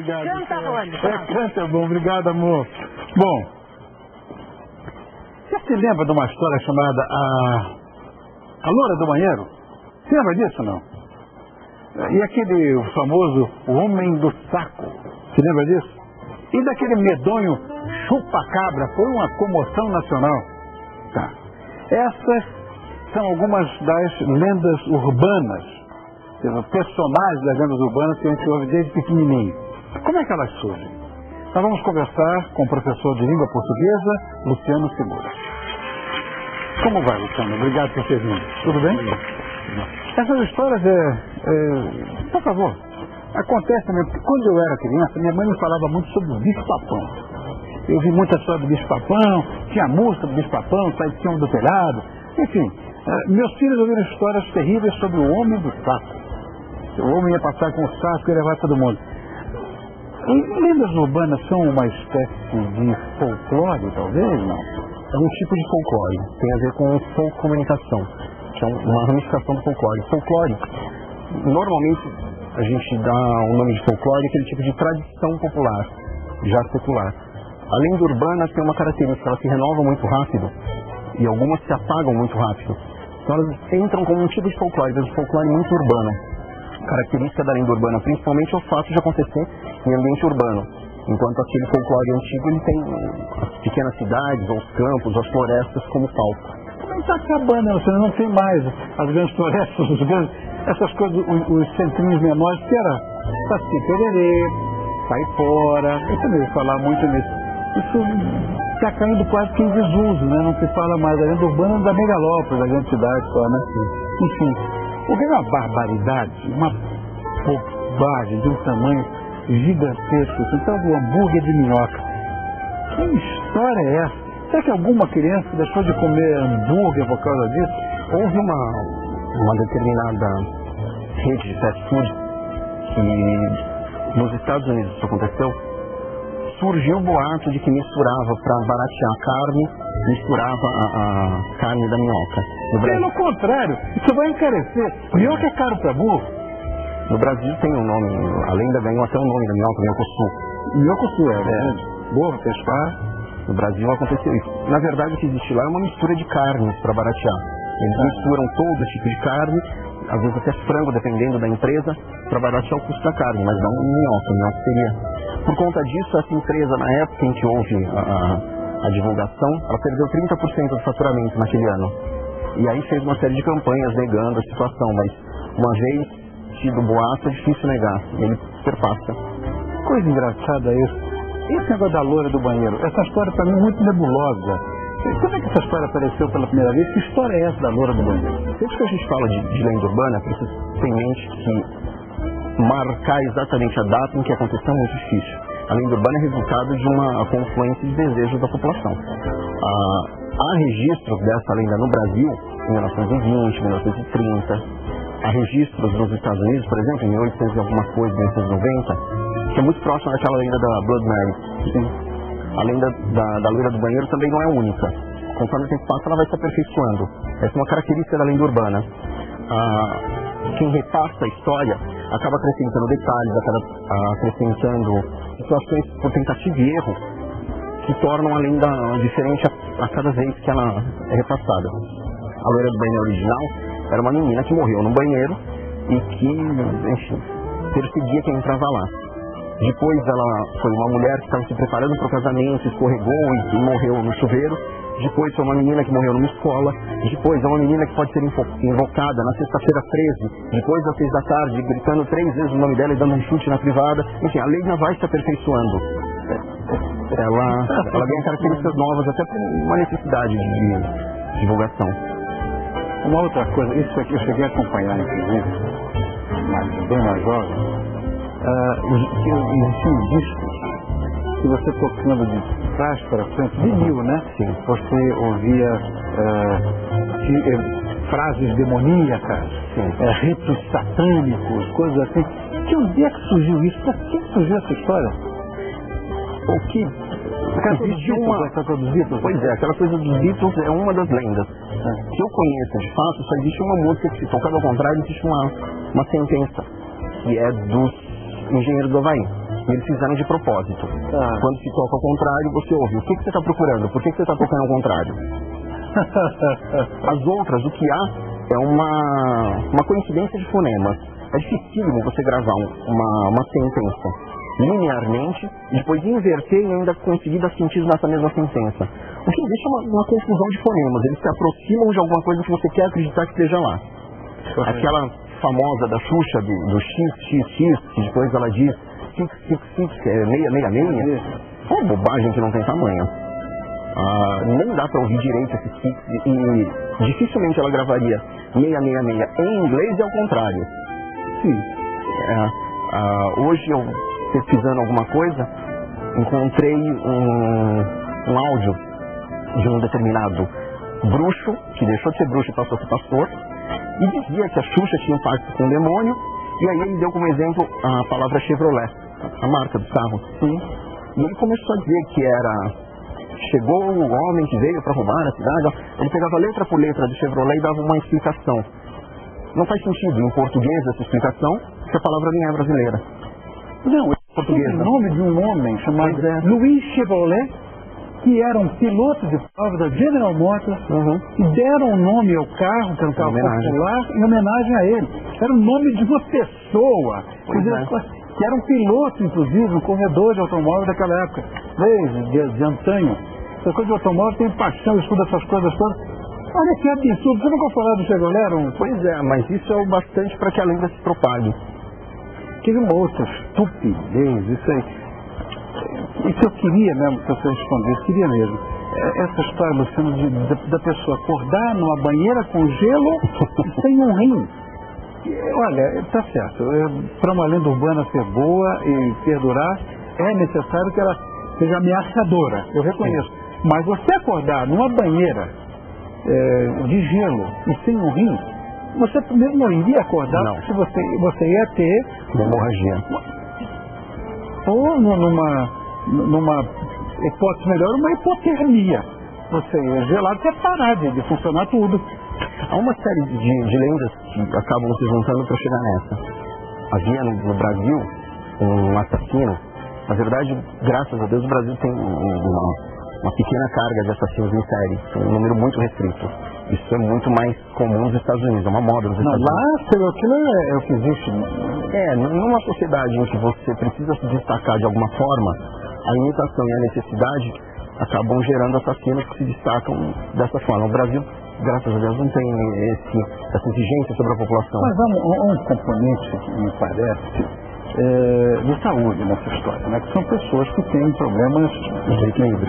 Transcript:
obrigado. Canta, Rony. Canta, bom, obrigado, amor. Bom, você se lembra de uma história chamada A Loura do Banheiro? Você lembra disso, não? E aquele famoso O Homem do Saco, você lembra disso? E daquele medonho chupa-cabra, foi uma comoção nacional. Tá. Essas são algumas das lendas urbanas, personagens das lendas urbanas que a gente ouve desde pequenininho. Como é que elas surgem? Nós vamos conversar com o professor de língua portuguesa, Luciano Segura. Como vai, Luciano? Obrigado por ter vindo. Tudo bem? Essas histórias por favor, acontece também, porque quando eu era criança, minha mãe me falava muito sobre o bicho-papão. Eu vi muita história do bicho-papão, tinha música do bicho-papão, sai de cima do telhado, enfim. Meus filhos ouviram histórias terríveis sobre o homem do saco. O homem ia passar com o saco e levar todo mundo. E lendas urbanas são uma espécie de folclore, talvez, não? É um tipo de folclore, tem a ver com folcomunicação, que é uma ramificação do folclore. Folclore, normalmente a gente dá o nome de folclore aquele tipo de tradição popular, já secular. A lenda urbana tem uma característica, ela se renova muito rápido e algumas se apagam muito rápido. Então elas entram como um tipo de folclore, mas um folclore muito urbano. A característica da lenda urbana, principalmente, é o fato de acontecer em ambiente urbano. Enquanto aquele folclore antigo, ele tem as pequenas cidades, ou os campos, as florestas como palco. Mas está acabando, você não tem mais as grandes florestas, essas coisas, os centrinhos menores, que era Saci Pererê, Caipora, eu também vou falar muito nisso. Isso está caindo quase que em desuso, né? Não se fala mais. A lenda urbana da megalópole, da grande cidade só, né? Enfim, o que é uma barbaridade, uma bobagem de um tamanho gigantesco, então do hambúrguer de minhoca. Que história é essa? Será que alguma criança deixou de comer hambúrguer por causa disso? Houve uma determinada rede de fast food que nos Estados Unidos isso aconteceu. Surgiu o boato de que misturava, para baratear a carne, misturava a carne da minhoca. Pelo contrário, isso vai encarecer. Minhoca é caro para burro. No Brasil tem um nome, a lenda ganhou até o nome da minhoca, minhocosu. Minhocosu, é. Burro, pescar. No Brasil aconteceu isso. Na verdade, o que existe lá é uma mistura de carnes para baratear. Eles misturam todo tipo de carne, às vezes até frango, dependendo da empresa, para baratear o custo da carne, mas não minhoca. Minhoca seria... Por conta disso, essa empresa, na época em que houve a divulgação, ela perdeu 30% do faturamento naquele ano. E aí fez uma série de campanhas negando a situação, mas uma vez tido o boato, é difícil negar, ele perpassa. Coisa engraçada isso. Esse negócio da loura do banheiro, essa história para mim é muito nebulosa. Como é que essa história apareceu pela primeira vez? Que história é essa da loura do banheiro? Sempre que a gente fala de lenda urbana, precisa ter em mente que marcar exatamente a data em que aconteceu é muito difícil. A lenda urbana é resultado de uma confluência de desejos da população. Há registros dessa lenda no Brasil, em 1920, 1930. Há registros nos Estados Unidos, por exemplo, em 1800 e alguma coisa, 1890, que é muito próxima daquela lenda da Blood Mary. Sim. A lenda da loira do banheiro também não é única. Conforme o tempo passa, ela vai se aperfeiçoando. Essa é uma característica da lenda urbana. Quem repassa a história acaba acrescentando detalhes, acaba acrescentando situações por tentativa e erro que tornam a lenda diferente a cada vez que ela é repassada. A loira do banheiro original era uma menina que morreu no banheiro e que, enfim, perseguia quem entrava lá. Depois ela foi uma mulher que estava se preparando para o casamento, escorregou e morreu no chuveiro. Depois foi uma menina que morreu numa escola. Depois é uma menina que pode ser invocada na sexta-feira 13, depois às 6 da tarde, gritando 3 vezes o nome dela e dando um chute na privada. Enfim, a lenda vai se aperfeiçoando. Ela ganha características novas, até por uma necessidade de divulgação. Uma outra coisa, isso aqui eu cheguei a acompanhar, inclusive, mas bem mais jovem. Existiam discos que você tocando de trás para frente, vinil, né? Sim. Você ouvia frases demoníacas, ritos satânicos, coisas assim. Que onde é que surgiu isso? Por que surgiu essa história? O que? Pois é, aquela coisa dos Beatles é uma das lendas. Que eu conheço, de fato, só existe uma música que, se tocada ao contrário, existe uma sentença, que é dos Engenheiros do Havaí. E eles fizeram de propósito. Quando se toca ao contrário, você ouve. O que você está procurando? Por que você está tocando ao contrário? As outras, o que há é uma coincidência de fonemas. É dificílimo você gravar uma sentença linearmente e depois inverter e ainda conseguir dar sentido nessa mesma sentença. O que deixa uma confusão de fonemas. Eles se aproximam de alguma coisa que você quer acreditar que esteja lá. Aquela famosa da Xuxa, do XXX, que depois ela diz 666, que é 666, é uma bobagem que não tem tamanho. Nem dá para ouvir direito esse 6 e dificilmente ela gravaria 666 em inglês e ao contrário. Sim. Hoje eu, pesquisando alguma coisa, encontrei um áudio de um determinado bruxo, que deixou de ser bruxo e passou a ser pastor, e dizia que a Xuxa tinha um pacto com o demônio, e aí ele deu como exemplo a palavra Chevrolet, a marca do carro. Sim. E ele começou a dizer que chegou o homem que veio para roubar a cidade, ele pegava letra por letra de Chevrolet e dava uma explicação. Não faz sentido em português essa explicação, porque a palavra nem é brasileira. Não, é portuguesa. o nome de um homem chamado Louis Chevrolet, que era um piloto de prova da General Motors, e deram o nome ao carro, que era um carro popular, em homenagem a ele. Era o nome de uma pessoa, que era um piloto, inclusive, no corredor de automóvel daquela época, desde antanho. Essa coisa de automóvel tem paixão, estuda essas coisas todas. Olha que absurdo, você nunca falou do Chevrolet? Pois é, mas isso é o bastante para que a lenda se propague. Que uma outra estupidez, isso aí. Isso eu queria mesmo que você respondesse, queria mesmo. Essa história, Luciano, da pessoa acordar numa banheira com gelo sem um rim. Olha, tá certo, para uma lenda urbana ser boa e perdurar, é necessário que ela seja ameaçadora, eu reconheço. Mas você acordar numa banheira de gelo e sem um rim, você primeiro não iria acordar, porque você ia ter uma hemorragia. Ou numa hipótese melhor, uma hipotermia. Você é gelado, quer parar de funcionar tudo. Há uma série de lendas que acabam se juntando para chegar nessa. Havia no Brasil um assassino. Na verdade, graças a Deus, o Brasil tem uma pequena carga de assassinos em série. Um número muito restrito. Isso é muito mais comum nos Estados Unidos, é uma moda nos Estados Unidos. Lá, serial killer é o que existe. Numa sociedade em que você precisa se destacar de alguma forma, a imitação e a necessidade acabam gerando assassinos que se destacam dessa forma. O Brasil, graças a Deus, não tem essa exigência sobre a população. Mas há um componente, me parece, de saúde nessa história, né? Que são pessoas que têm problemas de equilíbrio.